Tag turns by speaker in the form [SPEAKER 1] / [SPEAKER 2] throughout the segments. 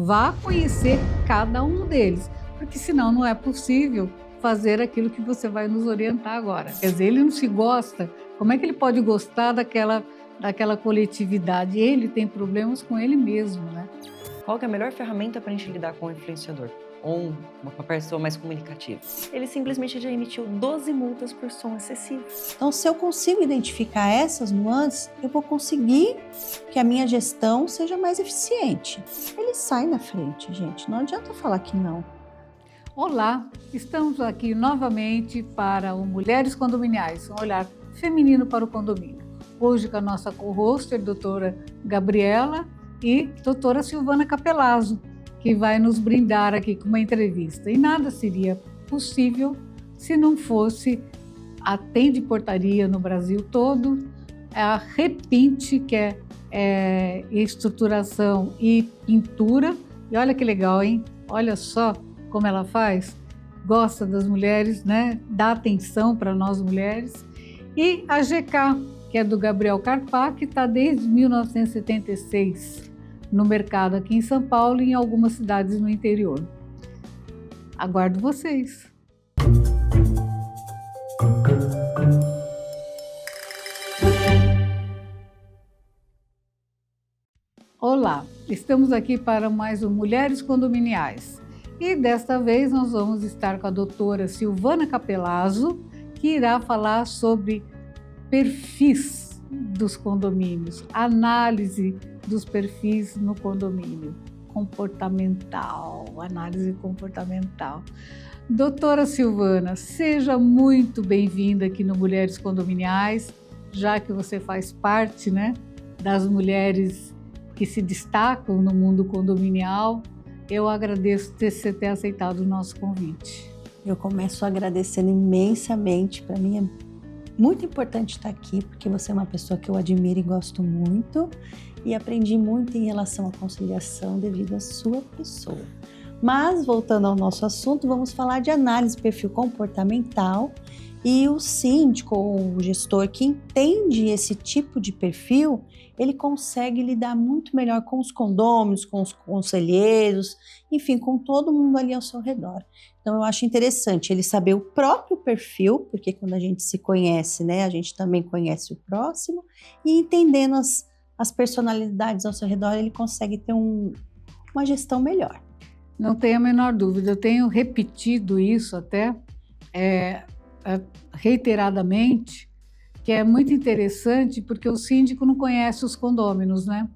[SPEAKER 1] vá conhecer cada um deles, porque senão não é possível fazer aquilo que você vai nos orientar agora. Quer dizer, ele não se gosta, como é que ele pode gostar daquela coletividade? Ele tem problemas com ele mesmo, né?
[SPEAKER 2] Qual que é a melhor ferramenta para a gente lidar com o influenciador? Ou uma pessoa mais comunicativa? Ele simplesmente já emitiu 12 multas por som excessivo.
[SPEAKER 3] Então, se eu consigo identificar essas nuances, eu vou conseguir que a minha gestão seja mais eficiente. Ele sai na frente, gente. Não adianta falar que não.
[SPEAKER 1] Olá, estamos aqui novamente para o Mulheres Condominiais, um olhar feminino para o condomínio. Hoje com a nossa co-hoster, doutora Gabriela e doutora Silvana Capelazzo, que vai nos brindar aqui com uma entrevista. E nada seria possível se não fosse a Tende Portaria no Brasil todo, a Repinte, que é estruturação e pintura. E olha que legal, hein? Olha só como ela faz, gosta das mulheres, né? Dá atenção para nós mulheres. E a GK, que é do Gabriel Carpá, que está desde 1976 no mercado aqui em São Paulo e em algumas cidades no interior. Aguardo vocês! Olá, estamos aqui para mais um Mulheres Condominiais. E desta vez nós vamos estar com a doutora Silvana Capelazzo, que irá falar sobre perfis dos condomínios, análise dos perfis no condomínio, análise comportamental. Doutora Silvana, seja muito bem-vinda aqui no Mulheres Condominiais, já que você faz parte, né, das mulheres que se destacam no mundo condominial. Eu agradeço você ter aceitado o nosso convite.
[SPEAKER 3] Eu começo agradecendo imensamente. Para mim é muito importante estar aqui, porque você é uma pessoa que eu admiro e gosto muito e aprendi muito em relação à conciliação devido à sua pessoa. Mas, voltando ao nosso assunto, vamos falar de análise de perfil comportamental e o síndico ou o gestor que entende esse tipo de perfil, ele consegue lidar muito melhor com os condôminos, com os conselheiros, enfim, com todo mundo ali ao seu redor. Então, eu acho interessante ele saber o próprio perfil, porque quando a gente se conhece, né, a gente também conhece o próximo, e entendendo as personalidades ao seu redor, ele consegue ter uma gestão melhor.
[SPEAKER 1] Não tenho a menor dúvida, eu tenho repetido isso até reiteradamente, que é muito interessante porque o síndico não conhece os condôminos, né?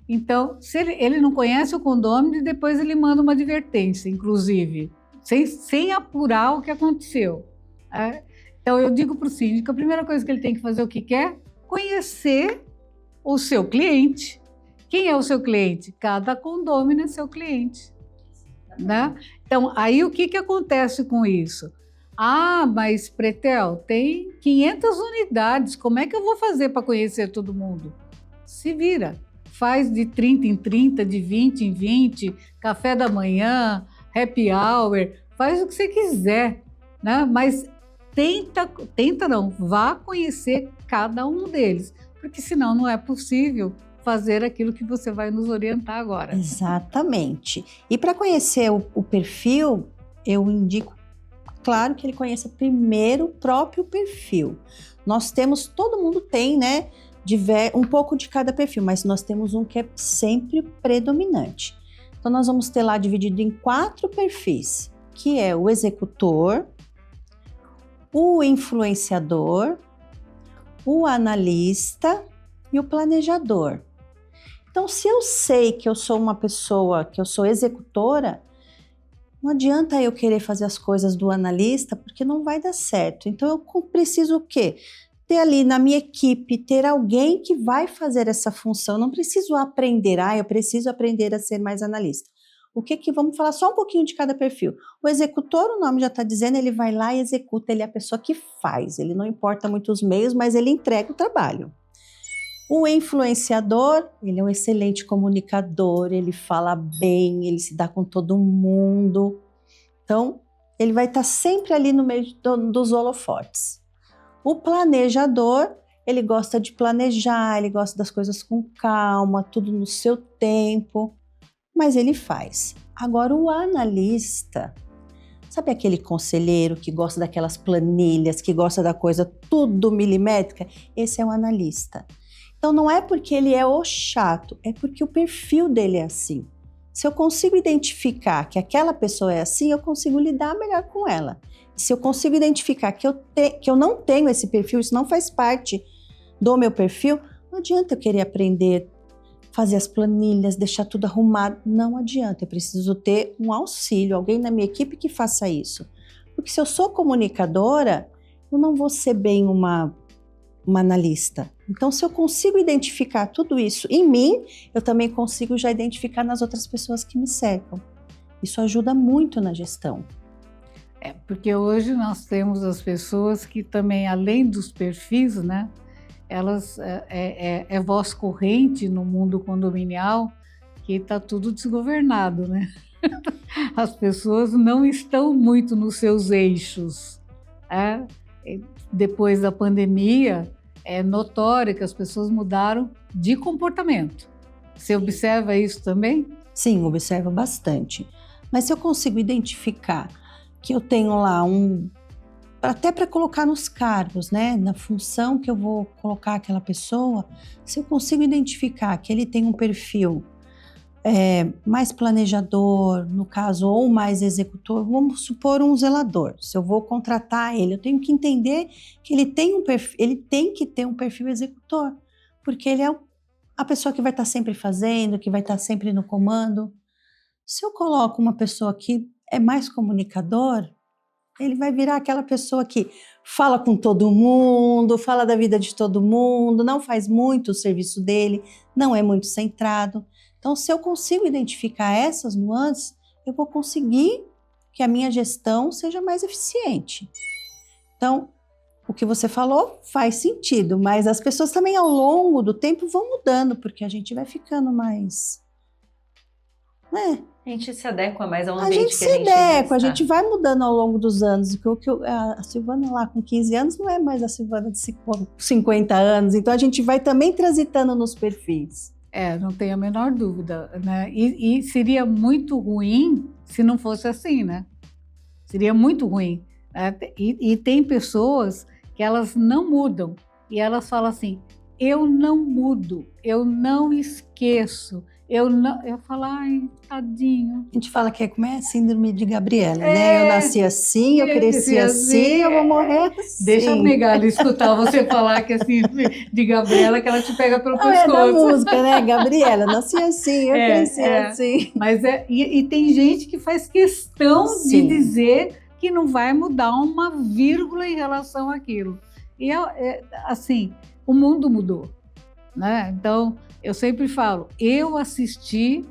[SPEAKER 1] Então, se ele não conhece o condômino, e depois ele manda uma advertência, inclusive, sem apurar o que aconteceu. Então, eu digo para o síndico, a primeira coisa que ele tem que fazer, o que quer? Conhecer o seu cliente. Quem é o seu cliente? Cada condômino é seu cliente, né? Então, aí o que acontece com isso? Ah, mas Pretel, tem 500 unidades, como é que eu vou fazer para conhecer todo mundo? Se vira, faz de 30 em 30, de 20 em 20, café da manhã, happy hour, faz o que você quiser, né? Mas vá conhecer cada um deles, porque senão não é possível fazer aquilo que você vai nos orientar agora.
[SPEAKER 3] Exatamente. E para conhecer o perfil, eu indico, claro, que ele conheça primeiro o próprio perfil. Todo mundo tem, né, um pouco de cada perfil, mas nós temos um que é sempre predominante. Então, nós vamos ter lá dividido em 4 perfis, que é o executor, o influenciador, o analista e o planejador. Então, se eu sei que eu sou uma pessoa, que eu sou executora, não adianta eu querer fazer as coisas do analista, porque não vai dar certo. Então, eu preciso o quê? Ter ali na minha equipe, ter alguém que vai fazer essa função. Não preciso aprender, eu preciso aprender a ser mais analista. Vamos falar só um pouquinho de cada perfil. O executor, o nome já está dizendo, ele vai lá e executa, ele é a pessoa que faz. Ele não importa muito os meios, mas ele entrega o trabalho. O influenciador, ele é um excelente comunicador, ele fala bem, ele se dá com todo mundo. Então, ele vai estar sempre ali no meio dos holofotes. O planejador, ele gosta de planejar, ele gosta das coisas com calma, tudo no seu tempo. mas ele faz. Agora, o analista, sabe aquele conselheiro que gosta daquelas planilhas, que gosta da coisa tudo milimétrica? Esse é o analista. Então, não é porque ele é o chato, é porque o perfil dele é assim. Se eu consigo identificar que aquela pessoa é assim, eu consigo lidar melhor com ela. Se eu consigo identificar que eu não tenho esse perfil, isso não faz parte do meu perfil, não adianta eu querer aprender, fazer as planilhas, deixar tudo arrumado. Não adianta, eu preciso ter um auxílio, alguém na minha equipe que faça isso. Porque se eu sou comunicadora, eu não vou ser bem uma analista. Então, se eu consigo identificar tudo isso em mim, eu também consigo já identificar nas outras pessoas que me cercam. Isso ajuda muito na gestão.
[SPEAKER 1] Porque hoje nós temos as pessoas que também, além dos perfis, né, elas é voz corrente no mundo condominial que está tudo desgovernado, né? As pessoas não estão muito nos seus eixos. Depois da pandemia, é notório que as pessoas mudaram de comportamento. Você observa isso também?
[SPEAKER 3] Sim, observo bastante. Mas se eu consigo identificar que eu tenho lá até para colocar nos cargos, né, na função que eu vou colocar aquela pessoa, se eu consigo identificar que ele tem um perfil mais planejador, no caso, ou mais executor, vamos supor um zelador. Se eu vou contratar ele, eu tenho que entender que ele tem que ter um perfil executor, porque ele é a pessoa que vai estar sempre fazendo, que vai estar sempre no comando. Se eu coloco uma pessoa que é mais comunicador, ele vai virar aquela pessoa que fala com todo mundo, fala da vida de todo mundo, não faz muito o serviço dele, não é muito centrado. Então, se eu consigo identificar essas nuances, eu vou conseguir que a minha gestão seja mais eficiente. Então, o que você falou faz sentido, mas as pessoas também ao longo do tempo vão mudando, porque a gente vai ficando mais...
[SPEAKER 2] A gente se adequa mais ao
[SPEAKER 3] A
[SPEAKER 2] ambiente
[SPEAKER 3] gente
[SPEAKER 2] que a gente
[SPEAKER 3] se adequa,
[SPEAKER 2] está.
[SPEAKER 3] a gente vai mudando ao longo dos anos. A Silvana lá com 15 anos não é mais a Silvana de 50 anos, então a gente vai também transitando nos perfis.
[SPEAKER 1] Não tenho a menor dúvida, né? E seria muito ruim se não fosse assim, né? Seria muito ruim. Né? E tem pessoas que elas não mudam e elas falam assim: eu não mudo, eu não esqueço. Eu falo, ai, tadinho.
[SPEAKER 3] A gente fala que é síndrome de Gabriela, né? Eu nasci assim, eu cresci assim, eu vou morrer assim.
[SPEAKER 1] Deixa a Megali escutar você falar que é síndrome de Gabriela, que ela te pega pelo pescoço.
[SPEAKER 3] É da música, né? Gabriela, nasci assim, eu cresci assim.
[SPEAKER 1] Mas e tem gente que faz questão de dizer que não vai mudar uma vírgula em relação àquilo. E assim, o mundo mudou, né? Então, eu sempre falo, eu assisti,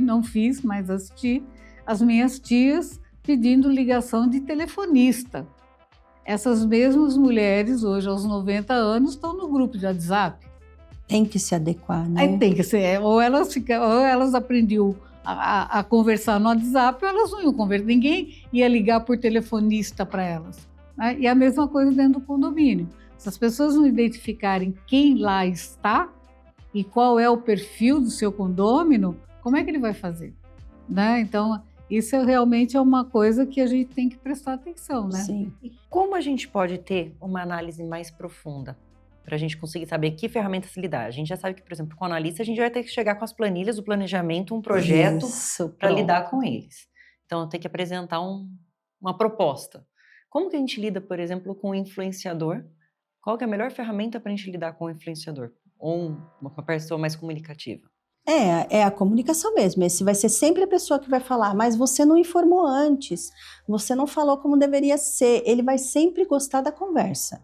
[SPEAKER 1] não fiz, mas assisti as minhas tias pedindo ligação de telefonista. Essas mesmas mulheres, hoje aos 90 anos, estão no grupo de WhatsApp.
[SPEAKER 3] Tem que se adequar, né?
[SPEAKER 1] Aí tem que ser, ou elas aprendiam a conversar no WhatsApp, ou elas não iam conversar, ninguém ia ligar por telefonista para elas. Né? E a mesma coisa dentro do condomínio. Se as pessoas não identificarem quem lá está, e qual é o perfil do seu condômino, como é que ele vai fazer? Né? Então, isso realmente é uma coisa que a gente tem que prestar atenção, né?
[SPEAKER 3] Sim.
[SPEAKER 2] E como a gente pode ter uma análise mais profunda para a gente conseguir saber que ferramentas lidar? A gente já sabe que, por exemplo, com o analista, a gente vai ter que chegar com as planilhas, o planejamento, um projeto para lidar com eles. Então, tem que apresentar uma proposta. Como que a gente lida, por exemplo, com o influenciador? Qual que é a melhor ferramenta para a gente lidar com o influenciador? Ou uma pessoa mais comunicativa?
[SPEAKER 3] É a comunicação mesmo. Esse vai ser sempre a pessoa que vai falar, mas você não informou antes, você não falou como deveria ser. Ele vai sempre gostar da conversa.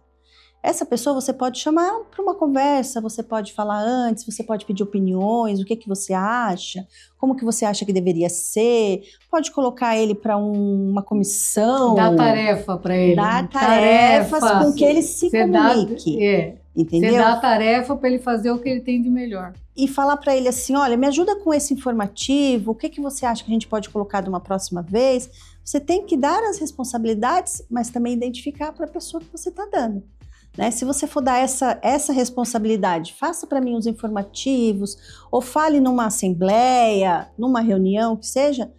[SPEAKER 3] Essa pessoa você pode chamar para uma conversa, você pode falar antes, você pode pedir opiniões, o que você acha, como que você acha que deveria ser, pode colocar ele para uma comissão.
[SPEAKER 1] Dá tarefa para ele.
[SPEAKER 3] Dá tarefas com que ele se comunique. Entendeu?
[SPEAKER 1] Você dá a tarefa para ele fazer o que ele tem de melhor.
[SPEAKER 3] E falar para ele assim, olha, me ajuda com esse informativo, o que você acha que a gente pode colocar de uma próxima vez? Você tem que dar as responsabilidades, mas também identificar para a pessoa que você está dando. né? Se você for dar essa responsabilidade, faça para mim os informativos, ou fale numa assembleia, numa reunião, que seja,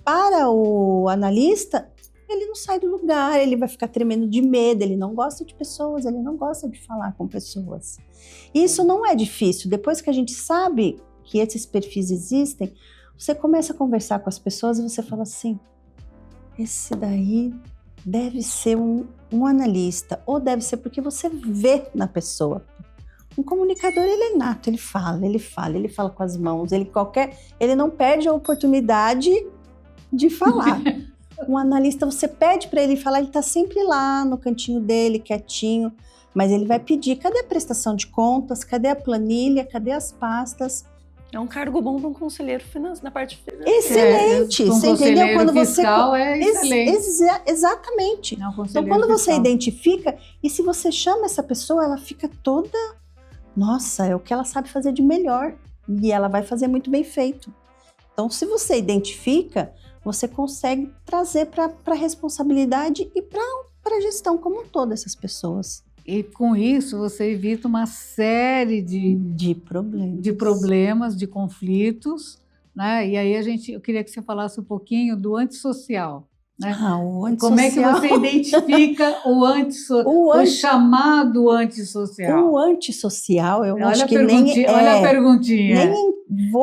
[SPEAKER 3] para o analista, ele não sai do lugar, ele vai ficar tremendo de medo, ele não gosta de pessoas, ele não gosta de falar com pessoas. Isso não é difícil. Depois que a gente sabe que esses perfis existem, você começa a conversar com as pessoas e você fala assim, esse daí deve ser um analista, ou deve ser porque você vê na pessoa. Um comunicador, ele é nato, ele fala com as mãos, ele não perde a oportunidade de falar. Um analista, você pede para ele falar, ele está sempre lá no cantinho dele, quietinho, mas ele vai pedir, cadê a prestação de contas, cadê a planilha, cadê as pastas?
[SPEAKER 2] É um cargo bom para um conselheiro na parte financeira.
[SPEAKER 3] Excelente, você entendeu? Quando
[SPEAKER 1] fiscal
[SPEAKER 3] você
[SPEAKER 1] é excelente.
[SPEAKER 3] Exatamente.
[SPEAKER 1] Não,
[SPEAKER 3] então, quando você identifica, e se você chama essa pessoa, ela fica toda, nossa, é o que ela sabe fazer de melhor, e ela vai fazer muito bem feito. Então, se você identifica, você consegue trazer para a responsabilidade e para a gestão como um todo essas pessoas.
[SPEAKER 1] E com isso você evita uma série de problemas, de conflitos, né? E aí eu queria que você falasse um pouquinho do antissocial. Né?
[SPEAKER 3] O antissocial.
[SPEAKER 1] Como é que você identifica o chamado antissocial?
[SPEAKER 3] O antissocial, eu
[SPEAKER 1] olha
[SPEAKER 3] acho que nem...
[SPEAKER 1] Olha a perguntinha.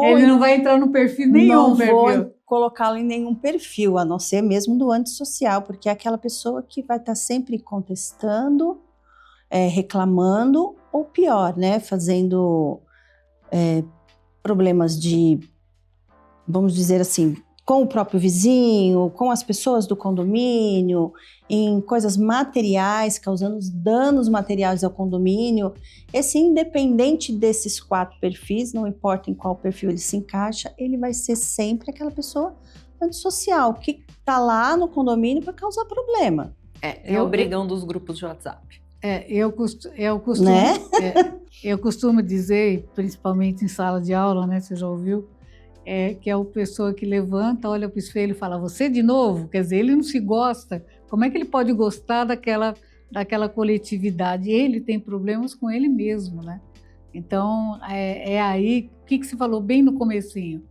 [SPEAKER 1] Ele não vai entrar no perfil nenhum.
[SPEAKER 3] Não vou colocá-lo em nenhum perfil, a não ser mesmo do antissocial, porque é aquela pessoa que vai estar sempre contestando, reclamando, ou pior, né, fazendo problemas de, vamos dizer assim, com o próprio vizinho, com as pessoas do condomínio, em coisas materiais, causando danos materiais ao condomínio. Esse, independente desses 4 perfis, não importa em qual perfil ele se encaixa, ele vai ser sempre aquela pessoa antissocial, que está lá no condomínio para causar problema.
[SPEAKER 2] É o brigão dos grupos de WhatsApp.
[SPEAKER 1] Eu costumo dizer, principalmente em sala de aula, né, você já ouviu, que é a pessoa que levanta, olha para o espelho e fala, você de novo? Quer dizer, ele não se gosta. Como é que ele pode gostar daquela coletividade? Ele tem problemas com ele mesmo, né? Então, aí, o que você falou bem no comecinho?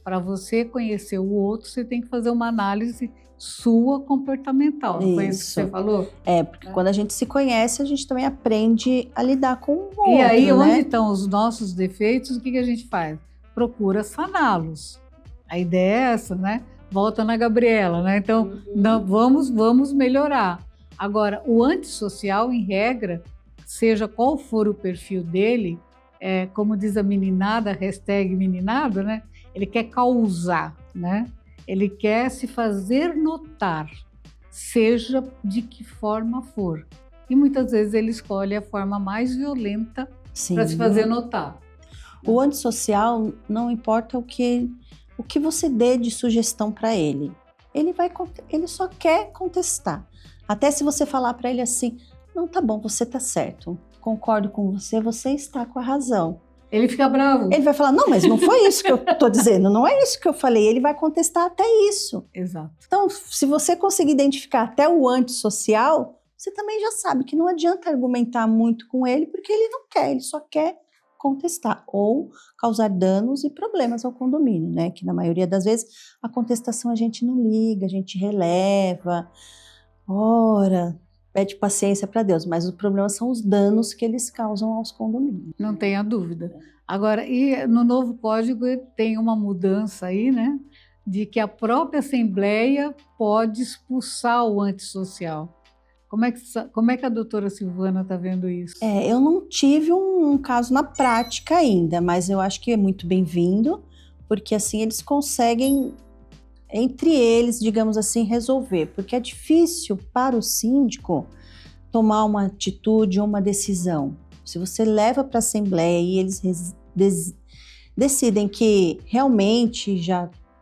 [SPEAKER 1] Para você conhecer o outro, você tem que fazer uma análise sua comportamental. Não foi isso que você falou?
[SPEAKER 3] Porque quando a gente se conhece, a gente também aprende a lidar com o outro,
[SPEAKER 1] E aí,
[SPEAKER 3] né?
[SPEAKER 1] onde estão os nossos defeitos, o que a gente faz? Procura saná-los. A ideia é essa, né? Volta na Gabriela, né? Então, vamos melhorar. Agora, o antissocial, em regra, seja qual for o perfil dele, como diz a meninada, hashtag meninada, né? Ele quer causar, né? Ele quer se fazer notar, seja de que forma for. E muitas vezes ele escolhe a forma mais violenta para se fazer notar.
[SPEAKER 3] O antissocial, não importa o que você dê de sugestão para ele. Ele só quer contestar. Até se você falar para ele assim, não, tá bom, você tá certo, concordo com você, você está com a razão.
[SPEAKER 1] Ele fica bravo.
[SPEAKER 3] Ele vai falar, não, mas não foi isso que eu tô dizendo, não é isso que eu falei. Ele vai contestar até isso.
[SPEAKER 1] Exato.
[SPEAKER 3] Então, se você conseguir identificar até o antissocial, você também já sabe que não adianta argumentar muito com ele, porque ele não quer, ele só quer contestar ou causar danos e problemas ao condomínio, né? Que na maioria das vezes a contestação a gente não liga, a gente releva, ora, pede paciência para Deus, mas o problema são os danos que eles causam aos condomínios.
[SPEAKER 1] Não tenha dúvida. Agora, e no novo código tem uma mudança aí, né? De que a própria Assembleia pode expulsar o antissocial. Como é que a doutora Silvana está vendo isso?
[SPEAKER 3] Eu não tive um caso na prática ainda, mas eu acho que é muito bem-vindo, porque assim eles conseguem, entre eles, digamos assim, resolver. Porque é difícil para o síndico tomar uma atitude ou uma decisão. Se você leva para a Assembleia e eles decidem que realmente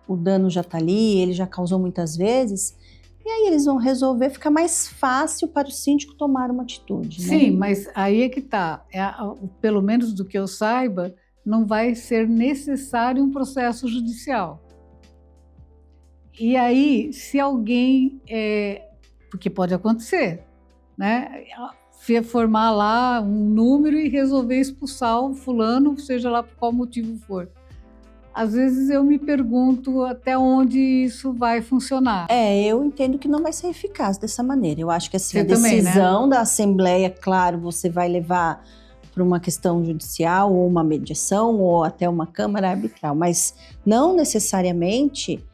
[SPEAKER 3] o dano já está ali, ele já causou muitas vezes, e aí eles vão resolver, fica mais fácil para o síndico tomar uma atitude. Né?
[SPEAKER 1] Sim, mas aí é que está. Pelo menos do que eu saiba, não vai ser necessário um processo judicial. E aí, se alguém... porque pode acontecer, né? formar lá um número e resolver expulsar o fulano, seja lá por qual motivo for. Às vezes eu me pergunto até onde isso vai funcionar.
[SPEAKER 3] Eu entendo que não vai ser eficaz dessa maneira. Eu acho que assim, a
[SPEAKER 1] também,
[SPEAKER 3] decisão da Assembleia, claro, você vai levar para uma questão judicial ou uma mediação ou até uma Câmara arbitral, mas não necessariamente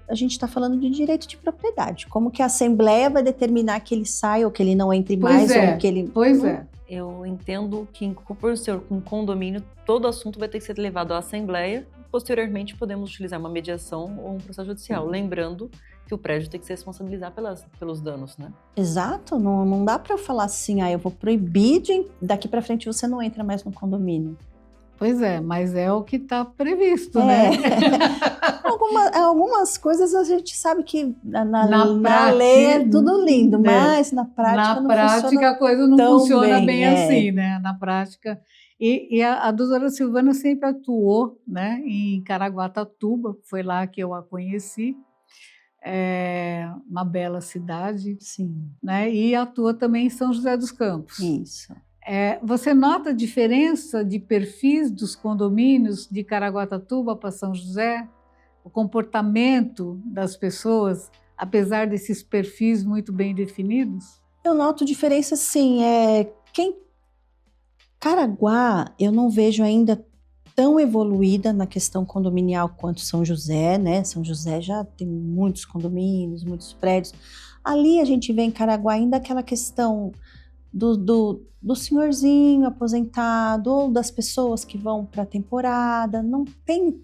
[SPEAKER 3] a gente está falando de direito de propriedade. Como que a Assembleia vai determinar que ele saia ou que ele não entre mais ou que ele...
[SPEAKER 1] Pois é.
[SPEAKER 2] Eu entendo que, por ser um condomínio, todo assunto vai ter que ser levado à Assembleia. Posteriormente, podemos utilizar uma mediação ou um processo judicial. Lembrando que o prédio tem que se responsabilizar pelos danos, né?
[SPEAKER 3] Exato. Não dá para eu falar assim, eu vou proibir daqui para frente você não entra mais no condomínio.
[SPEAKER 1] Pois é, mas é o que está previsto, né?
[SPEAKER 3] Algumas coisas a gente sabe que na lei é tudo lindo, mas na prática não funciona.
[SPEAKER 1] A coisa não funciona bem
[SPEAKER 3] é.
[SPEAKER 1] assim, né? Na prática. E a doutora Silvana sempre atuou, né, em Caraguatatuba, foi lá que eu a conheci, uma bela cidade.
[SPEAKER 3] Sim.
[SPEAKER 1] Né? E atua também em São José dos Campos.
[SPEAKER 3] Isso.
[SPEAKER 1] Você nota a diferença de perfis dos condomínios de Caraguatatuba para São José? O comportamento das pessoas, apesar desses perfis muito bem definidos?
[SPEAKER 3] Eu noto diferença, sim. Caraguá, eu não vejo ainda tão evoluída na questão condominial quanto São José, né? São José já tem muitos condomínios, muitos prédios. Ali a gente vê em Caraguá ainda aquela questão do senhorzinho aposentado ou das pessoas que vão para a temporada. Não tem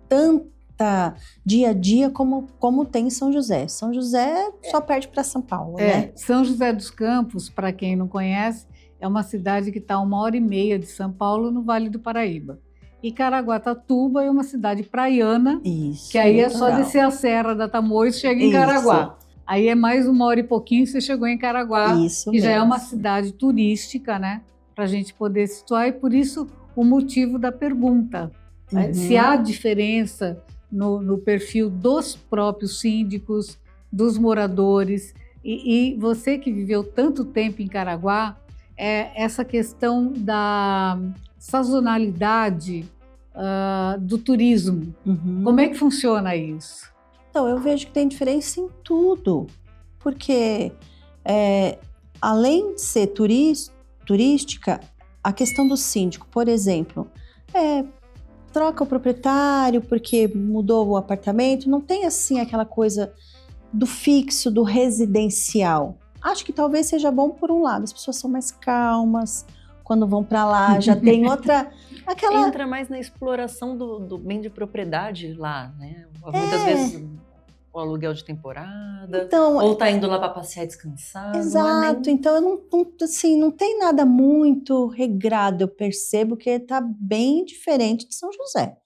[SPEAKER 3] tanta dia a dia como tem em São José. São José só perde para São Paulo, né?
[SPEAKER 1] São José dos Campos, para quem não conhece, é uma cidade que está a 1h30 de São Paulo, no Vale do Paraíba. E Caraguatatuba é uma cidade praiana, que aí é só descer a Serra da Tamoios e chega em Caraguá. Aí é mais 1h e pouquinho você chegou em Caraguá, que já é uma cidade turística, né? Para a gente poder situar, e por isso o motivo da pergunta. Se há diferença no perfil dos próprios síndicos, dos moradores, e você que viveu tanto tempo em Caraguá, essa questão da sazonalidade do turismo. Como é que funciona isso?
[SPEAKER 3] Então, eu vejo que tem diferença em tudo, porque além de ser turística, a questão do síndico, por exemplo, troca o proprietário porque mudou o apartamento, não tem assim aquela coisa do fixo, do residencial. Acho que talvez seja bom por um lado, as pessoas são mais calmas quando vão para lá, já tem outra...
[SPEAKER 2] Entra mais na exploração do bem de propriedade lá, né? Muitas vezes o aluguel de temporada,
[SPEAKER 3] então,
[SPEAKER 2] ou tá indo lá para passear e descansar.
[SPEAKER 3] Exato, então eu não tem nada muito regrado, eu percebo que tá bem diferente de São José.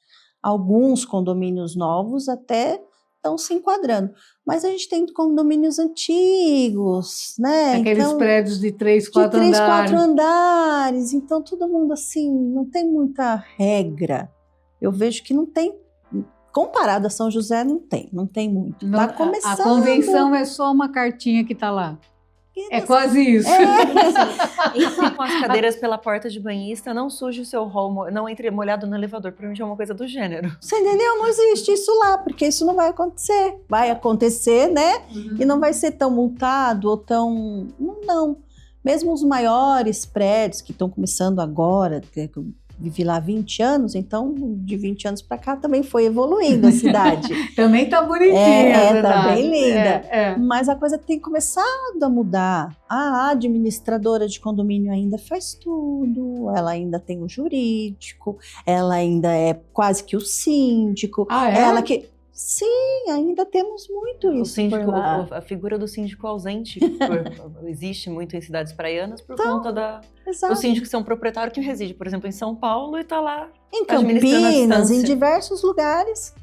[SPEAKER 3] Alguns condomínios novos até estão se enquadrando, mas a gente tem condomínios antigos, né?
[SPEAKER 1] Aqueles prédios de 3, 4
[SPEAKER 3] andares. De 3, 4
[SPEAKER 1] andares.
[SPEAKER 3] andares, então todo mundo assim, não tem muita regra. Eu vejo que não tem, comparado a São José, não tem muito. Tá começando.
[SPEAKER 1] A convenção é só uma cartinha que tá lá. É quase isso.
[SPEAKER 2] Entre com as cadeiras pela porta de banhista, não suje o seu rol, não entre molhado no elevador. Provavelmente é uma coisa do gênero.
[SPEAKER 3] Você entendeu? Não existe isso lá, porque isso não vai acontecer. Vai acontecer, né? E não vai ser tão multado ou tão... Não. Mesmo os maiores prédios que estão começando agora, eu vivi lá 20 anos, então de 20 anos para cá também foi evoluindo a cidade.
[SPEAKER 1] Também tá bonitinha.
[SPEAKER 3] Tá bem linda. Mas a coisa tem começado a mudar. A administradora de condomínio ainda faz tudo, ela ainda tem o jurídico, ela ainda é quase que o síndico. Ela que... Sim, ainda temos muito isso.
[SPEAKER 2] O síndico, a figura do síndico ausente existe muito em cidades praianas por conta do síndico ser um proprietário que reside, por exemplo, em São Paulo e está lá
[SPEAKER 3] em Campinas, em diversos lugares.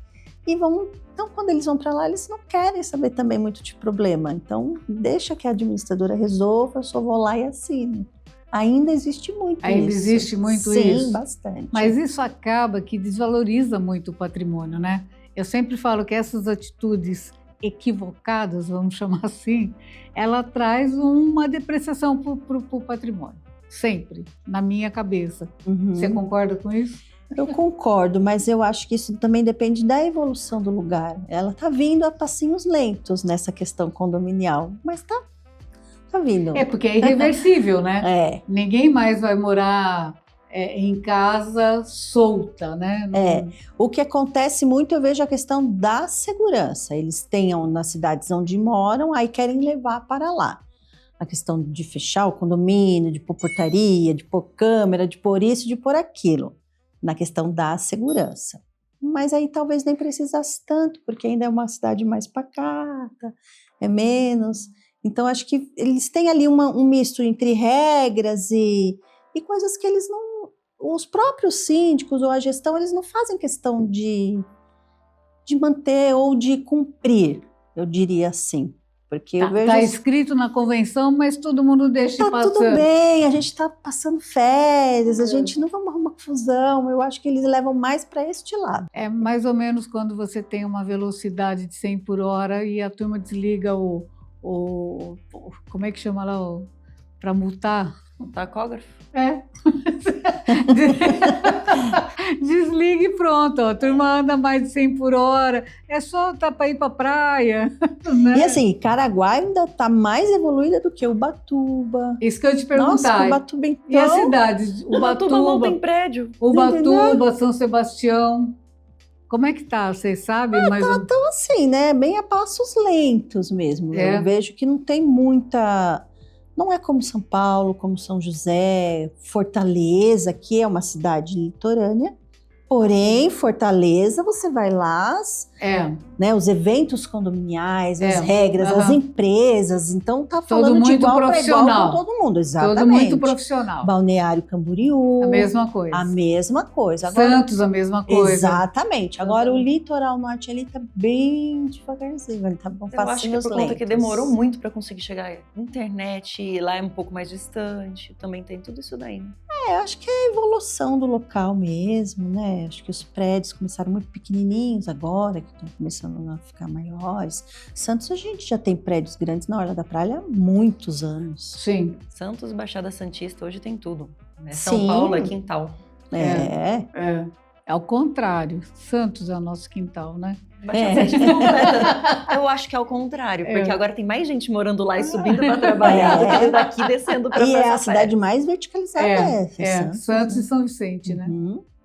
[SPEAKER 3] Então, quando eles vão para lá, eles não querem saber também muito de problema. Então, deixa que a administradora resolva, eu só vou lá e assino. Ainda existe muito isso.
[SPEAKER 1] Ainda existe muito isso?
[SPEAKER 3] Sim, bastante.
[SPEAKER 1] Mas isso acaba que desvaloriza muito o patrimônio, né? Eu sempre falo que essas atitudes equivocadas, vamos chamar assim, ela traz uma depreciação para o patrimônio. Sempre, na minha cabeça. Você concorda com isso?
[SPEAKER 3] Eu concordo, mas eu acho que isso também depende da evolução do lugar. Ela está vindo a passinhos lentos nessa questão condominial, mas está vindo.
[SPEAKER 1] É, porque é irreversível, né?
[SPEAKER 3] É.
[SPEAKER 1] Ninguém mais vai morar em casa solta, né?
[SPEAKER 3] O que acontece muito, eu vejo a questão da segurança. Eles tenham nas cidades onde moram, aí querem levar para lá. A questão de fechar o condomínio, de pôr portaria, de pôr câmera, de pôr isso, de pôr aquilo. Na questão da segurança. Mas aí talvez nem precisasse tanto, porque ainda é uma cidade mais pacata, é menos. Então acho que eles têm ali um misto entre regras e coisas que eles não... Os próprios síndicos ou a gestão, eles não fazem questão de manter ou de cumprir, eu diria assim. Porque eu vejo...
[SPEAKER 1] Está escrito na convenção, mas todo mundo deixa passando.
[SPEAKER 3] Tá tudo bem, a gente está passando férias, a gente não vai arrumar confusão. Eu acho que eles levam mais para este lado.
[SPEAKER 1] É mais ou menos quando você tem uma velocidade de 100 por hora e a turma desliga como é que chama lá? Para multar?
[SPEAKER 2] Um tacógrafo?
[SPEAKER 1] É. Desliga e pronto, a turma anda mais de 100 por hora, é só para ir para a praia. Né?
[SPEAKER 3] E assim, Caraguá ainda está mais evoluída do que Ubatuba.
[SPEAKER 1] Isso que eu te perguntar.
[SPEAKER 3] Nossa, Ubatuba então...
[SPEAKER 2] E as cidades? Ubatuba não tem prédio.
[SPEAKER 1] Ubatuba, São Sebastião. Como é que tá? Vocês sabem?
[SPEAKER 3] Então assim, né? Bem a passos lentos mesmo. Eu vejo que não tem muita... Não é como São Paulo, como São José, Fortaleza, que é uma cidade litorânea. Porém, Fortaleza, você vai lá, né, os eventos condominiais, as regras, as empresas. Então, tá falando de igual para igual com todo mundo. Exatamente.
[SPEAKER 1] Todo muito profissional.
[SPEAKER 3] Balneário Camboriú.
[SPEAKER 1] A mesma coisa.
[SPEAKER 3] A mesma coisa. Agora,
[SPEAKER 1] Santos, a mesma coisa.
[SPEAKER 3] Exatamente. Agora, o litoral norte ali tá bem devagarzinho. Ele tá bom,
[SPEAKER 2] eu acho que é por conta que demorou muito para conseguir chegar. Internet, lá é um pouco mais distante. Também tem tudo isso daí, né?
[SPEAKER 3] Acho que é a evolução do local mesmo, né? Acho que os prédios começaram muito pequenininhos agora, que estão começando a ficar maiores. Santos, a gente já tem prédios grandes na Orla da Praia há muitos anos.
[SPEAKER 1] Sim.
[SPEAKER 2] Santos, Baixada Santista, hoje tem tudo. Né? São Paulo é quintal.
[SPEAKER 3] É
[SPEAKER 1] ao contrário. Santos é o nosso quintal, né?
[SPEAKER 2] Baixada Santista completa. Eu acho que é o contrário, porque agora tem mais gente morando lá e subindo para trabalhar do que daqui descendo para
[SPEAKER 3] E é a cidade mais verticalizada.
[SPEAKER 1] Santos e São Vicente, né?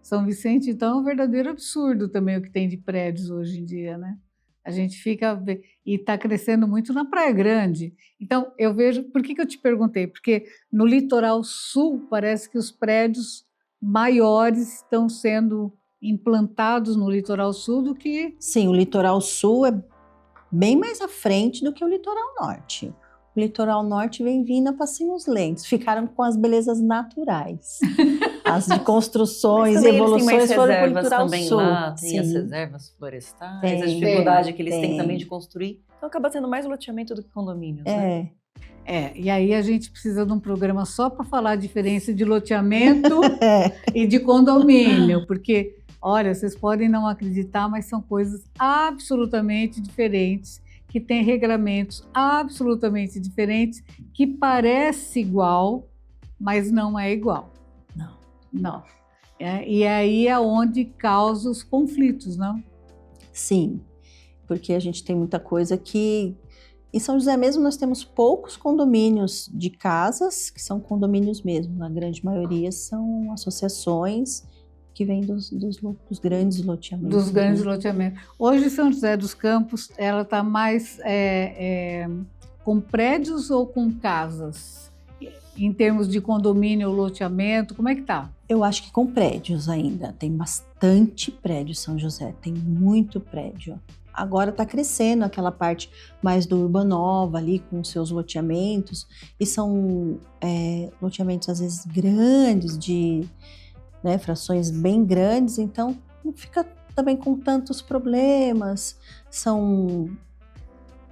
[SPEAKER 1] São Vicente, então, é um verdadeiro absurdo também o que tem de prédios hoje em dia, né? A gente fica... E está crescendo muito na Praia Grande. Então, eu vejo... Por que eu te perguntei? Porque no litoral sul, parece que os prédios maiores estão sendo implantados no litoral sul do que...
[SPEAKER 3] Sim, o litoral sul é bem mais à frente do que o litoral norte. O litoral norte vem vindo a passinhos lentos, ficaram com as belezas naturais. As de construções e evoluções foram para o litoral
[SPEAKER 2] também
[SPEAKER 3] sul.
[SPEAKER 2] Lá, tem as reservas florestais, a dificuldade que eles têm também de construir. Então acaba sendo mais loteamento do que condomínios, né?
[SPEAKER 1] E aí a gente precisa de um programa só para falar a diferença de loteamento e de condomínio, porque, olha, vocês podem não acreditar, mas são coisas absolutamente diferentes, que têm regramentos absolutamente diferentes, que parece igual, mas não é igual. Não. E aí é onde causa os conflitos, não?
[SPEAKER 3] Sim, porque a gente tem muita coisa que... Em São José mesmo nós temos poucos condomínios de casas, que são condomínios mesmo. A grande maioria são associações que vêm dos grandes loteamentos.
[SPEAKER 1] Dos grandes loteamentos. Hoje São José dos Campos, ela está mais com prédios ou com casas? Em termos de condomínio ou loteamento, como é que está?
[SPEAKER 3] Eu acho que com prédios ainda. Tem bastante prédio São José, tem muito prédio. Agora está crescendo aquela parte mais do Urbanova ali com seus loteamentos, e são loteamentos às vezes grandes, de frações bem grandes, então não fica também com tantos problemas. São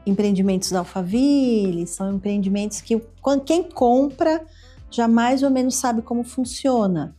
[SPEAKER 3] empreendimentos da Alphaville, são empreendimentos que quem compra já mais ou menos sabe como funciona.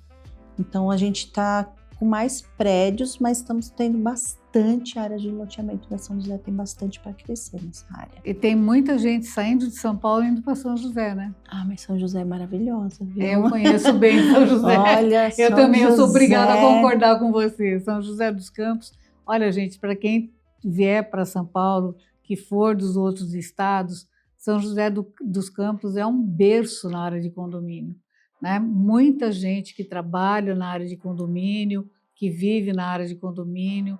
[SPEAKER 3] Então a gente está com mais prédios, mas estamos tendo bastante área de loteamento. A São José tem bastante para crescer nessa área.
[SPEAKER 1] E tem muita gente saindo de São Paulo e indo para São José, né?
[SPEAKER 3] Ah, mas São José é maravilhosa, viu?
[SPEAKER 1] Eu conheço bem São José.
[SPEAKER 3] Olha,
[SPEAKER 1] eu
[SPEAKER 3] São
[SPEAKER 1] também
[SPEAKER 3] José...
[SPEAKER 1] sou obrigada a concordar com você. São José dos Campos. Olha, gente, para quem vier para São Paulo, que for dos outros estados, São José dos Campos é um berço na área de condomínio, né? Muita gente que trabalha na área de condomínio, que vive na área de condomínio.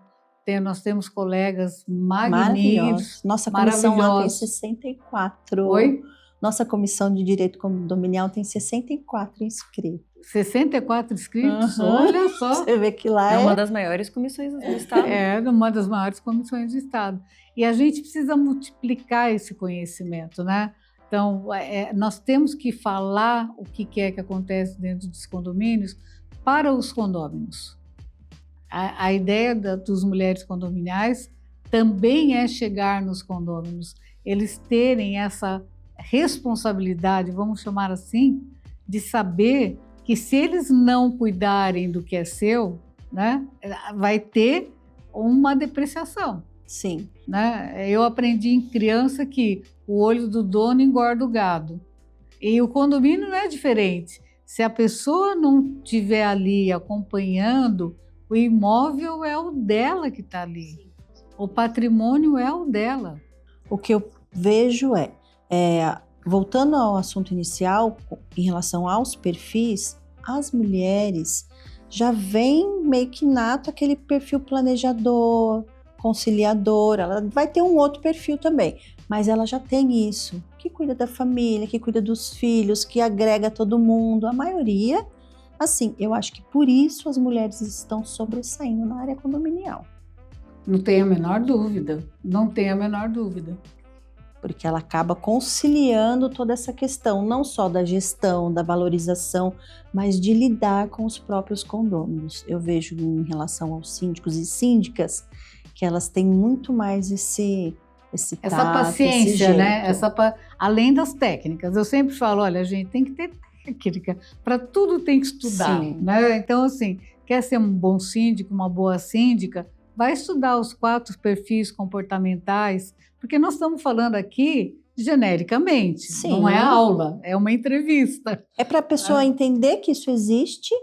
[SPEAKER 1] Nós temos colegas magníficos.
[SPEAKER 3] Nossa comissão lá tem 64.
[SPEAKER 1] Oi?
[SPEAKER 3] Nossa comissão de direito condominial tem 64 inscritos.
[SPEAKER 1] 64 inscritos? Olha só.
[SPEAKER 3] Você vê que lá
[SPEAKER 2] é uma das maiores comissões do Estado.
[SPEAKER 1] É uma das maiores comissões do Estado. E a gente precisa multiplicar esse conhecimento, né? Então, nós temos que falar o que é que acontece dentro dos condomínios para os condôminos. A ideia dos mulheres condominiais também é chegar nos condôminos, eles terem essa responsabilidade, vamos chamar assim, de saber que se eles não cuidarem do que é seu, né, vai ter uma depreciação.
[SPEAKER 3] Sim.
[SPEAKER 1] Né? Eu aprendi em criança que o olho do dono engorda o gado. E o condomínio não é diferente. Se a pessoa não estiver ali acompanhando, o imóvel é o dela que está ali. O patrimônio é o dela.
[SPEAKER 3] O que eu vejo voltando ao assunto inicial, em relação aos perfis, as mulheres já vêm meio que nato aquele perfil planejador, conciliador, ela vai ter um outro perfil também, mas ela já tem isso, que cuida da família, que cuida dos filhos, que agrega todo mundo, a maioria, assim, eu acho que por isso as mulheres estão sobressaindo na área condominial.
[SPEAKER 1] Não tem a menor dúvida, não tem a menor dúvida.
[SPEAKER 3] Porque ela acaba conciliando toda essa questão, não só da gestão, da valorização, mas de lidar com os próprios condôminos. Eu vejo em relação aos síndicos e síndicas, que elas têm muito mais essa
[SPEAKER 1] paciência, né? Além das técnicas. Eu sempre falo, olha, a gente tem que ter técnica, para tudo tem que estudar, né? Então, assim, quer ser um bom síndico, uma boa síndica, vai estudar os 4 perfis comportamentais, porque nós estamos falando aqui genericamente,
[SPEAKER 3] Sim.
[SPEAKER 1] Não é aula, é uma entrevista.
[SPEAKER 3] É para a pessoa entender que isso existe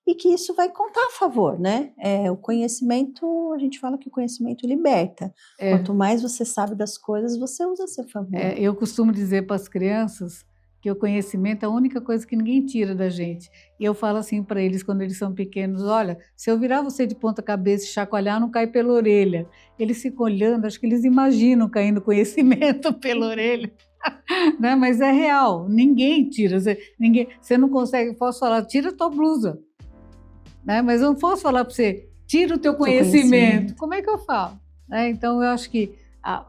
[SPEAKER 3] e que isso vai contar a favor, né? O conhecimento, a gente fala que o conhecimento liberta. Quanto mais você sabe das coisas, você usa a seu favor.
[SPEAKER 1] Eu costumo dizer para as crianças que o conhecimento é a única coisa que ninguém tira da gente. E eu falo assim para eles quando eles são pequenos, olha, se eu virar você de ponta cabeça e chacoalhar, não cai pela orelha. Eles ficam olhando, acho que eles imaginam caindo conhecimento pela orelha. Né? Mas é real, ninguém tira. Você não consegue, posso falar, tira a tua blusa. Né? Mas eu não posso falar para você, tira o teu conhecimento. Como é que eu falo? Então, eu acho que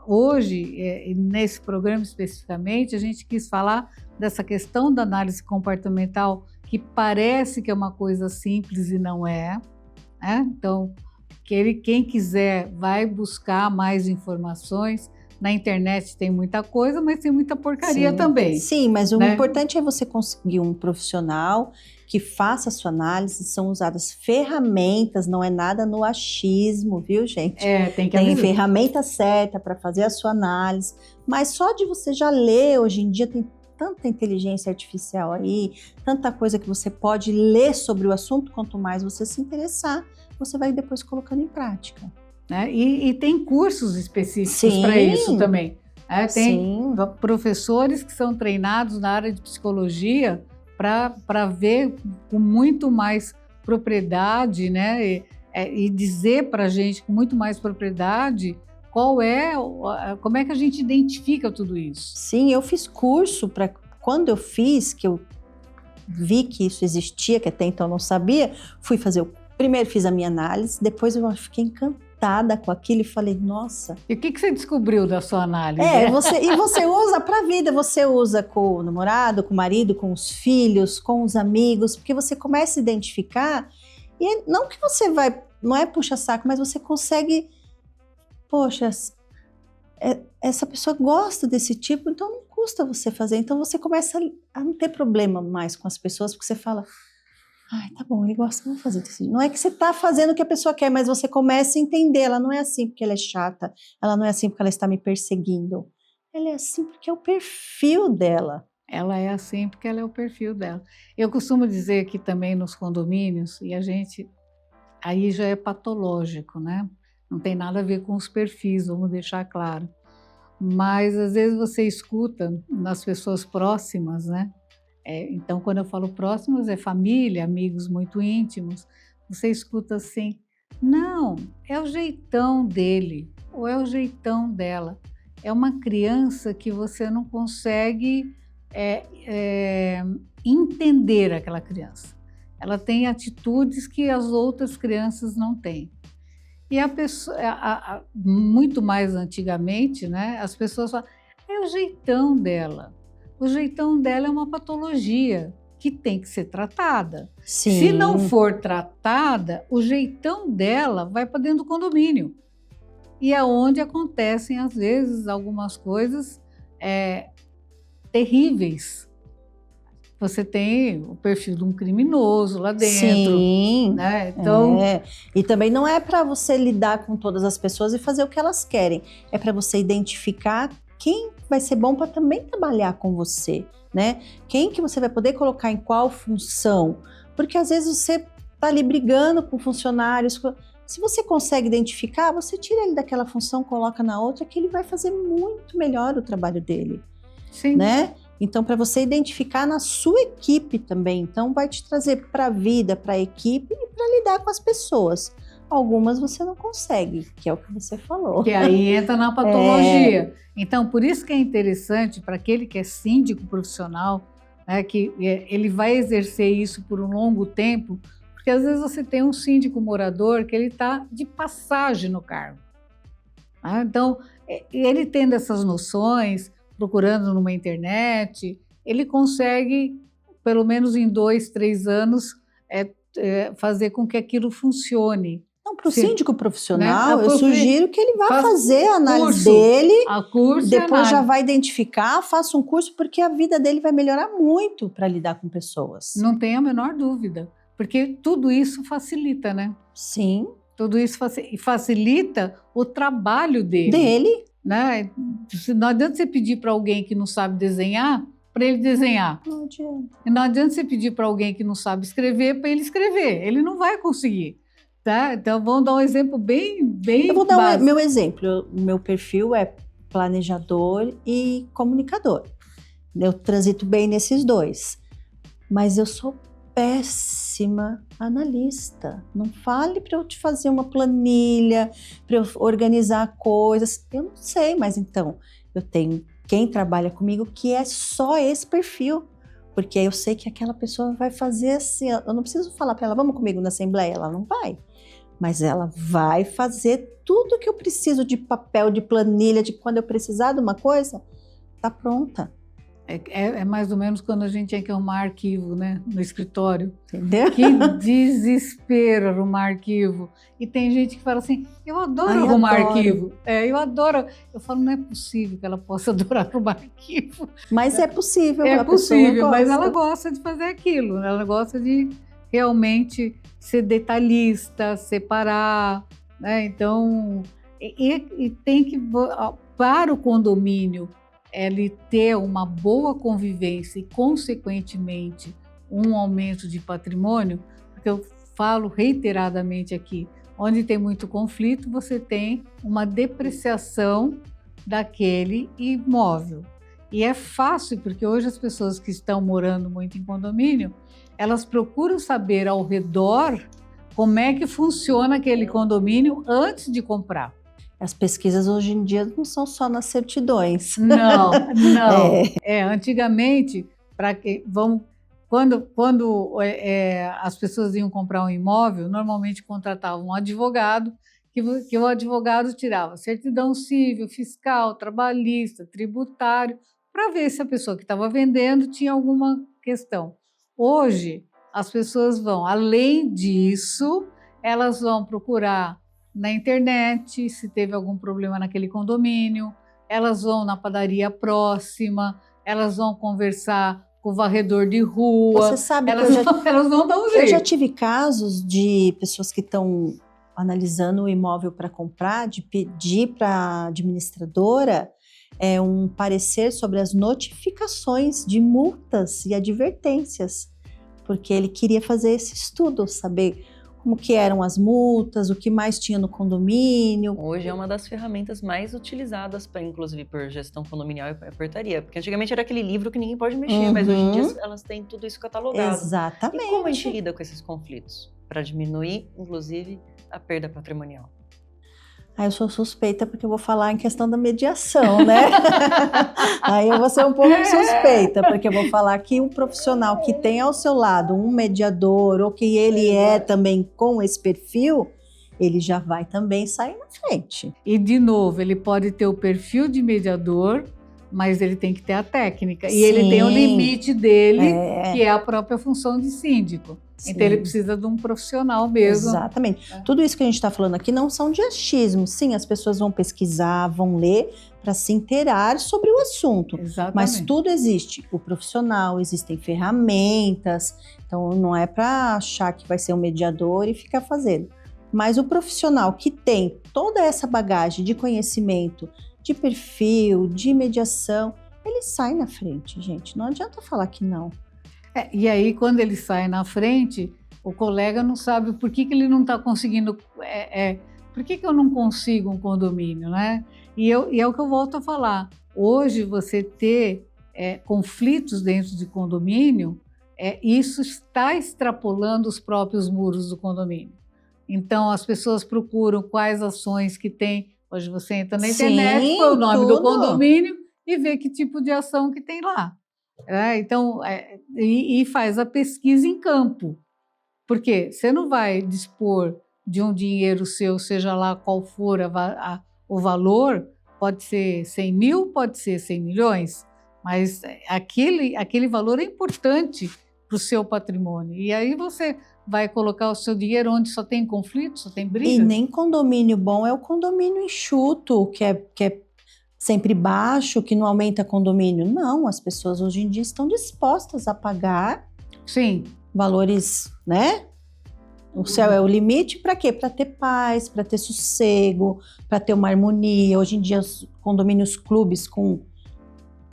[SPEAKER 1] hoje, nesse programa especificamente, a gente quis falar dessa questão da análise comportamental, que parece que é uma coisa simples e não é. Né? Então, quem quiser vai buscar mais informações. Na internet tem muita coisa, mas tem muita porcaria também.
[SPEAKER 3] Sim, mas o importante é você conseguir um profissional que faça a sua análise. São usadas ferramentas, não é nada no achismo, viu, gente? Tem ferramenta certa para fazer a sua análise. Mas só de você já ler, hoje em dia tem tanta inteligência artificial aí, tanta coisa que você pode ler sobre o assunto, quanto mais você se interessar, você vai depois colocando em prática.
[SPEAKER 1] E tem cursos específicos para isso também. Tem professores que são treinados na área de psicologia para ver com muito mais propriedade, né? E dizer para a gente com muito mais propriedade como é que a gente identifica tudo isso.
[SPEAKER 3] Sim, eu fiz curso quando eu fiz, que eu vi que isso existia, que até então eu não sabia, primeiro fiz a minha análise, depois eu fiquei encantada com aquilo e falei, nossa.
[SPEAKER 1] E o que você descobriu da sua análise?
[SPEAKER 3] Você usa para a vida, você usa com o namorado, com o marido, com os filhos, com os amigos, porque você começa a identificar, e não que você não é puxa-saco, mas você consegue, poxa, essa pessoa gosta desse tipo, então não custa você fazer, então você começa a não ter problema mais com as pessoas, porque você fala, Ai, tá bom, ele gosta, vamos fazer desse jeito. Não é que você está fazendo o que a pessoa quer, mas você começa a entender, ela não é assim porque ela é chata, ela não é assim porque ela está me perseguindo. Ela é assim porque é o perfil dela.
[SPEAKER 1] Ela é assim porque ela é o perfil dela. Eu costumo dizer que também nos condomínios, e a gente, aí já é patológico, né? Não tem nada a ver com os perfis, vamos deixar claro. Mas às vezes você escuta nas pessoas próximas, né? Então, quando eu falo próximos, é família, amigos muito íntimos. Você escuta assim: não, é o jeitão dele, ou é o jeitão dela. É uma criança que você não consegue entender aquela criança. Ela tem atitudes que as outras crianças não têm. E a pessoa, muito mais antigamente, né, as pessoas falam: é o jeitão dela. O jeitão dela é uma patologia que tem que ser tratada.
[SPEAKER 3] Sim.
[SPEAKER 1] Se não for tratada, o jeitão dela vai para dentro do condomínio. E é onde acontecem, às vezes, algumas coisas terríveis. Você tem o perfil de um criminoso lá dentro.
[SPEAKER 3] Sim,
[SPEAKER 1] né? Então,
[SPEAKER 3] E também não é para você lidar com todas as pessoas e fazer o que elas querem. É para você identificar quem vai ser bom para também trabalhar com você, né? Quem que você vai poder colocar em qual função. Porque às vezes você tá ali brigando com funcionários. Se você consegue identificar, você tira ele daquela função, coloca na outra, que ele vai fazer muito melhor o trabalho dele.
[SPEAKER 1] sim.
[SPEAKER 3] Né? Então, para você identificar na sua equipe também, então vai te trazer para a vida, para a equipe e para lidar com as pessoas. Algumas você não consegue, que é o que você falou.
[SPEAKER 1] Que aí entra na patologia. Então, por isso que é interessante para aquele que é síndico profissional, né, que ele vai exercer isso por um longo tempo, porque às vezes você tem um síndico morador que ele está de passagem no cargo. Né? Então, ele tendo essas noções, procurando numa internet, ele consegue, pelo menos em 2, 3 anos, fazer com que aquilo funcione.
[SPEAKER 3] Então, para o síndico profissional,
[SPEAKER 1] né?
[SPEAKER 3] eu sugiro que ele vá fazer a análise dele, depois já vai identificar, faça um curso, porque a vida dele vai melhorar muito para lidar com pessoas.
[SPEAKER 1] Não tem a menor dúvida, porque tudo isso facilita, né?
[SPEAKER 3] Sim.
[SPEAKER 1] Tudo isso facilita o trabalho dele. Né? Não adianta você pedir para alguém que não sabe desenhar, para ele desenhar.
[SPEAKER 3] Não adianta.
[SPEAKER 1] E não adianta você pedir para alguém que não sabe escrever, para ele escrever. Ele não vai conseguir. Tá? Então, vamos dar um exemplo bem
[SPEAKER 3] Eu vou dar
[SPEAKER 1] básico.
[SPEAKER 3] meu exemplo. O meu perfil é planejador e comunicador. Eu transito bem nesses dois. Mas eu sou péssima analista. Não fale para eu te fazer uma planilha, para eu organizar coisas. Eu não sei, mas então eu tenho quem trabalha comigo que é só esse perfil. Porque eu sei que aquela pessoa vai fazer assim. Eu não preciso falar para ela, vamos comigo na assembleia. Ela não vai. Mas ela vai fazer tudo que eu preciso de papel, de planilha, de quando eu precisar de uma coisa, tá pronta.
[SPEAKER 1] É mais ou menos quando a gente tinha que arrumar arquivo, né, no escritório.
[SPEAKER 3] Entendeu?
[SPEAKER 1] Que desespero arrumar arquivo. E tem gente que fala assim: eu adoro arrumar arquivo. Eu adoro. Eu falo: não é possível que ela possa adorar arrumar arquivo.
[SPEAKER 3] Mas é possível.
[SPEAKER 1] É possível, mas ela gosta de fazer aquilo. Ela gosta de realmente ser detalhista, separar. Né? Então, e tem que, para o condomínio, ele ter uma boa convivência e, consequentemente, um aumento de patrimônio, porque eu falo reiteradamente aqui, onde tem muito conflito, você tem uma depreciação daquele imóvel. E é fácil, porque hoje as pessoas que estão morando muito em condomínio, elas procuram saber ao redor como é que funciona aquele condomínio antes de comprar.
[SPEAKER 3] As pesquisas hoje em dia não são só nas certidões.
[SPEAKER 1] Não. Antigamente, quando as pessoas iam comprar um imóvel, normalmente contratavam um advogado, que o advogado tirava certidão civil, fiscal, trabalhista, tributário, para ver se a pessoa que estava vendendo tinha alguma questão. Hoje, as pessoas vão, além disso, elas vão procurar na internet, se teve algum problema naquele condomínio, elas vão na padaria próxima, elas vão conversar com o varredor de rua.
[SPEAKER 3] Você sabe
[SPEAKER 1] elas,
[SPEAKER 3] que
[SPEAKER 1] elas não dão jeito.
[SPEAKER 3] Eu já tive casos de pessoas que estão analisando o imóvel para comprar, de pedir para a administradora um parecer sobre as notificações de multas e advertências, porque ele queria fazer esse estudo, saber como que eram as multas, o que mais tinha no condomínio.
[SPEAKER 2] Hoje é uma das ferramentas mais utilizadas, inclusive por gestão condominial e portaria, porque antigamente era aquele livro que ninguém pode mexer, mas hoje em dia elas têm tudo isso catalogado.
[SPEAKER 3] Exatamente.
[SPEAKER 2] E como a gente lida com esses conflitos? Para diminuir, inclusive, a perda patrimonial.
[SPEAKER 3] Eu sou suspeita porque eu vou falar em questão da mediação, né? Aí eu vou ser um pouco suspeita, porque eu vou falar que um profissional que tem ao seu lado um mediador, ou que ele é também com esse perfil, ele já vai também sair na frente.
[SPEAKER 1] E, de novo, ele pode ter o perfil de mediador, mas ele tem que ter a técnica. E ele tem o limite dele, que é a própria função de síndico. Sim. Então ele precisa de um profissional mesmo.
[SPEAKER 3] Exatamente. Tudo isso que a gente está falando aqui não são de achismo. Sim, as pessoas vão pesquisar, vão ler para se inteirar sobre o assunto.
[SPEAKER 1] Exatamente.
[SPEAKER 3] Mas tudo existe. O profissional, existem ferramentas. Então não é para achar que vai ser um mediador e ficar fazendo. Mas o profissional que tem toda essa bagagem de conhecimento, de perfil, de mediação, ele sai na frente, gente. Não adianta falar que não.
[SPEAKER 1] E aí, quando ele sai na frente, o colega não sabe por que ele não está conseguindo. Por que eu não consigo um condomínio, né? E é o que eu volto a falar. Hoje, você ter conflitos dentro de condomínio, isso está extrapolando os próprios muros do condomínio. Então, as pessoas procuram quais ações que tem. Hoje você entra na internet, põe o nome do condomínio e vê que tipo de ação que tem lá. Então, e faz a pesquisa em campo. Porque você não vai dispor de um dinheiro seu, seja lá qual for o valor, pode ser 100 mil, pode ser 100 milhões, mas aquele valor é importante para o seu patrimônio. E aí você vai colocar o seu dinheiro onde só tem conflito, só tem briga.
[SPEAKER 3] E nem condomínio bom é o condomínio enxuto, que é sempre baixo, que não aumenta condomínio. Não, as pessoas hoje em dia estão dispostas a pagar valores, né? O céu é o limite para quê? Para ter paz, para ter sossego, para ter uma harmonia. Hoje em dia, os condomínios clubes com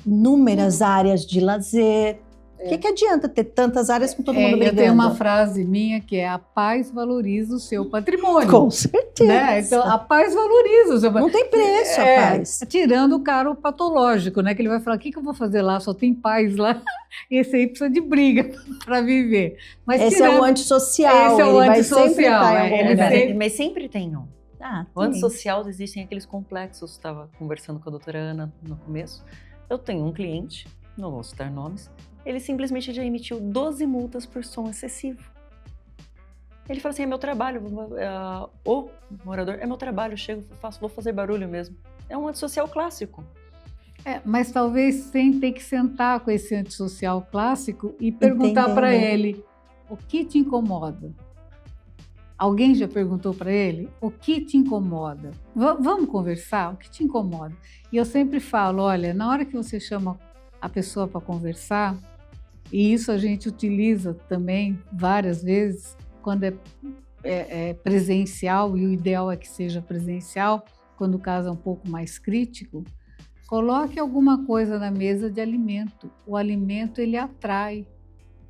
[SPEAKER 3] inúmeras áreas de lazer. O que adianta ter tantas áreas com todo mundo brigando?
[SPEAKER 1] Eu tenho uma frase minha que é: a paz valoriza o seu patrimônio.
[SPEAKER 3] Com certeza.
[SPEAKER 1] Né? Então, a paz valoriza o seu patrimônio.
[SPEAKER 3] Não tem preço a paz.
[SPEAKER 1] Tirando o cara patológico, né? Que ele vai falar: o que eu vou fazer lá? Só tem paz lá. Esse aí precisa de briga para viver. Mas
[SPEAKER 3] esse é o antissocial.
[SPEAKER 1] Esse é o antissocial.
[SPEAKER 2] Mas sempre tem um. O antissocial, existem aqueles complexos. Estava conversando com a doutora Ana no começo. Eu tenho um cliente, não vou citar nomes, ele simplesmente já emitiu 12 multas por som excessivo. Ele fala assim: é meu trabalho, o morador, é meu trabalho, eu chego, vou fazer barulho mesmo. É um antissocial clássico.
[SPEAKER 1] Mas talvez sem ter que sentar com esse antissocial clássico e perguntar para ele: o que te incomoda? Alguém já perguntou para ele? O que te incomoda? Vamos conversar? O que te incomoda? E eu sempre falo: olha, na hora que você chama a pessoa para conversar, e isso a gente utiliza também várias vezes, quando é presencial, e o ideal é que seja presencial, quando o caso é um pouco mais crítico, coloque alguma coisa na mesa de alimento. O alimento, ele atrai.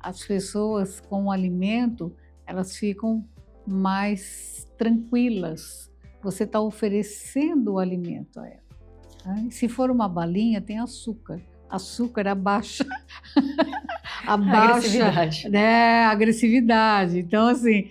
[SPEAKER 1] As pessoas com o alimento, elas ficam mais tranquilas. Você está oferecendo o alimento a ela. Se for uma balinha, tem açúcar. Açúcar abaixa a agressividade. Então, assim,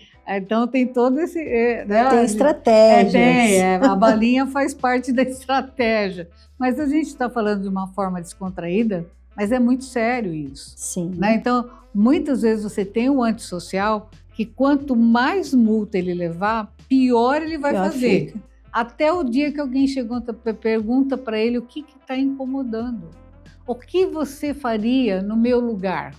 [SPEAKER 1] tem todo esse...
[SPEAKER 3] tem estratégias.
[SPEAKER 1] A balinha faz parte da estratégia. Mas a gente está falando de uma forma descontraída, mas é muito sério isso.
[SPEAKER 3] Sim.
[SPEAKER 1] Né? Então, muitas vezes você tem um antissocial que quanto mais multa ele levar, pior ele vai fazer. Fica. Até o dia que alguém pergunta para ele o que está incomodando. O que você faria no meu lugar?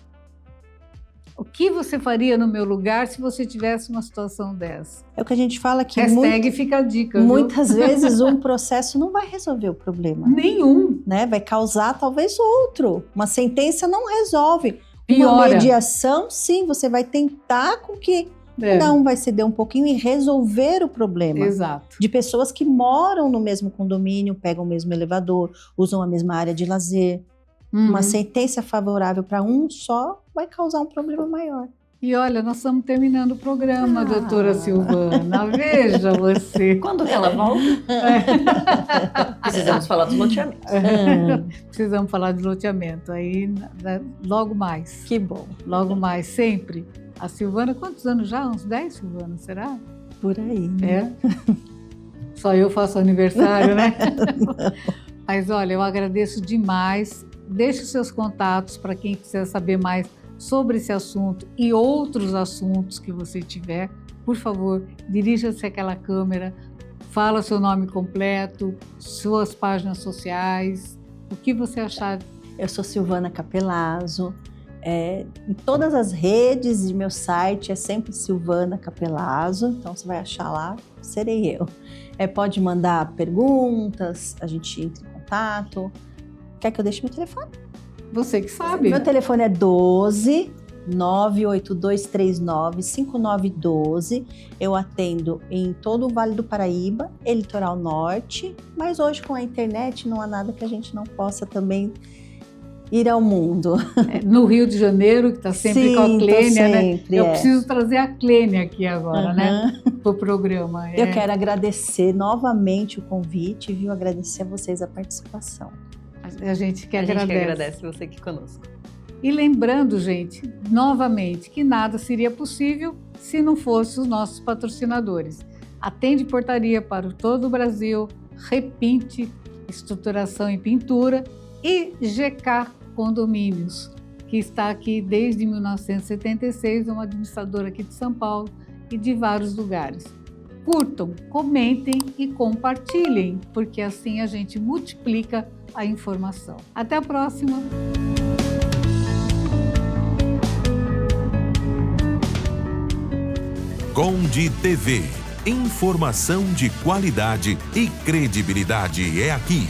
[SPEAKER 1] O que você faria no meu lugar se você tivesse uma situação dessa?
[SPEAKER 3] É o que a gente fala que
[SPEAKER 1] Hashtag fica a dica, viu?
[SPEAKER 3] muitas vezes um processo não vai resolver o problema.
[SPEAKER 1] Nenhum.
[SPEAKER 3] Né? Vai causar talvez outro. Uma sentença não resolve.
[SPEAKER 1] Piora.
[SPEAKER 3] Uma mediação, sim, você vai tentar com que cada um vai ceder um pouquinho e resolver o problema.
[SPEAKER 1] Exato.
[SPEAKER 3] De pessoas que moram no mesmo condomínio, pegam o mesmo elevador, usam a mesma área de lazer. Uma sentença favorável para um só vai causar um problema maior.
[SPEAKER 1] E olha, nós estamos terminando o programa, doutora Silvana. Veja você.
[SPEAKER 2] Quando que ela volta? Precisamos falar dos loteamentos.
[SPEAKER 1] Precisamos falar de loteamento. Aí, logo mais.
[SPEAKER 3] Que bom.
[SPEAKER 1] Logo mais, sempre. A Silvana, quantos anos já? Uns 10, Silvana, será?
[SPEAKER 3] Por aí. Né?
[SPEAKER 1] É? Só eu faço aniversário, né? Mas olha, eu agradeço demais. Deixe os seus contatos para quem quiser saber mais sobre esse assunto e outros assuntos que você tiver. Por favor, dirija-se àquela câmera, fala seu nome completo, suas páginas sociais, o que você achar.
[SPEAKER 3] Eu sou Silvana Capelazzo. Em todas as redes de meu site é sempre Silvana Capelazzo, então você vai achar lá, serei eu. Pode mandar perguntas, a gente entra em contato. Quer que eu deixe meu telefone?
[SPEAKER 1] Você que sabe.
[SPEAKER 3] Meu telefone é 12 98239 5912. Eu atendo em todo o Vale do Paraíba e Litoral Norte, mas hoje com a internet não há nada que a gente não possa também ir ao mundo.
[SPEAKER 1] No Rio de Janeiro, que está sempre com a Clênia, né? Eu
[SPEAKER 3] é.
[SPEAKER 1] preciso trazer a Clênia aqui agora, né? Para o programa.
[SPEAKER 3] Eu quero agradecer novamente o convite, viu? Agradecer a vocês a participação.
[SPEAKER 1] A gente que
[SPEAKER 2] A gente
[SPEAKER 1] agradece.
[SPEAKER 2] que agradece você aqui conosco.
[SPEAKER 1] E lembrando, gente, novamente, que nada seria possível se não fossem os nossos patrocinadores. Atende Portaria para todo o Brasil, Repinte, Estruturação e Pintura e GK Condomínios, que está aqui desde 1976, uma administradora aqui de São Paulo e de vários lugares. Curtam, comentem e compartilhem, porque assim a gente multiplica a informação. Até a próxima!
[SPEAKER 4] Conde TV. Informação de qualidade e credibilidade é aqui.